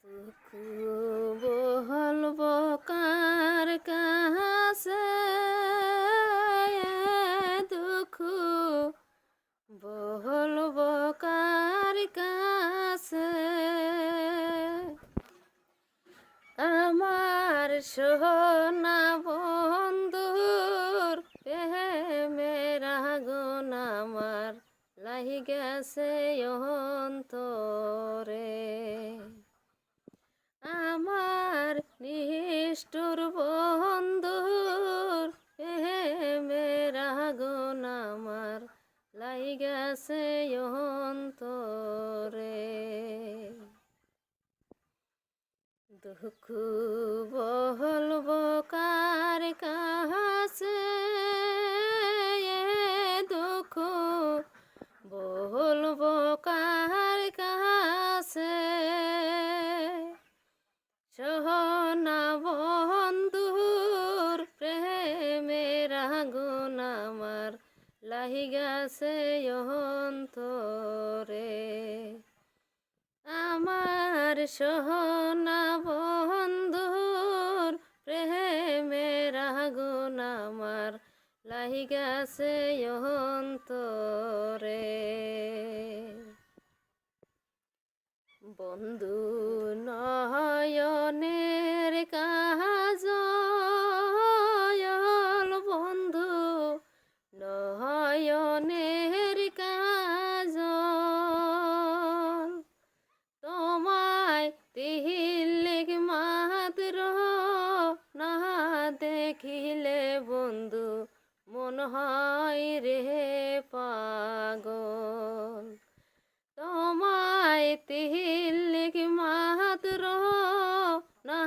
দুঃখ বলবো কার কাছে, দুঃখ বলবো কার কাছে। আমার সোনা বন্ধুর প্রেমের আগুন আমার লাহি গেছে অন্তরে। আমার নিষ্ঠুর বন্ধুর প্রেমের আগুন আমার লাই গেছে অন্তরে। দুঃখ বলবো কার কাছে, দুঃখ বলবো কার কাছে। সোনা বন্ধুর প্রেমের আগুন আমার লাহি গেছে অন্তরে। আমার সোনা বন্ধুর প্রেমের আগুন আমার লাহি গেছে অন্তরে। বন্ধু নয়নের কাজল, বন্ধু নয়নের কাজল, তোমায় তিহিলেক মাত্র না দেখিলে বন্ধু মন হয় রে পাগল। তোমায় তিহিলেক মাত্র না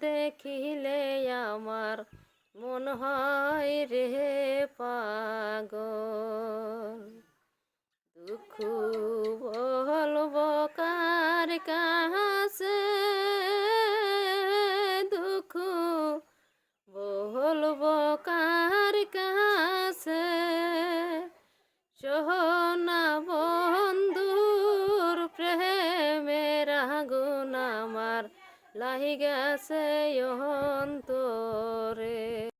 দেখিলে আমার মন হয় রে পাগল। দুঃখ বলবো কার কাছে, দুঃখ বলবো কার কাছে। সোনা বন্ধুর প্রেমের আগুন আমার লাহি গেছে অন্তরে।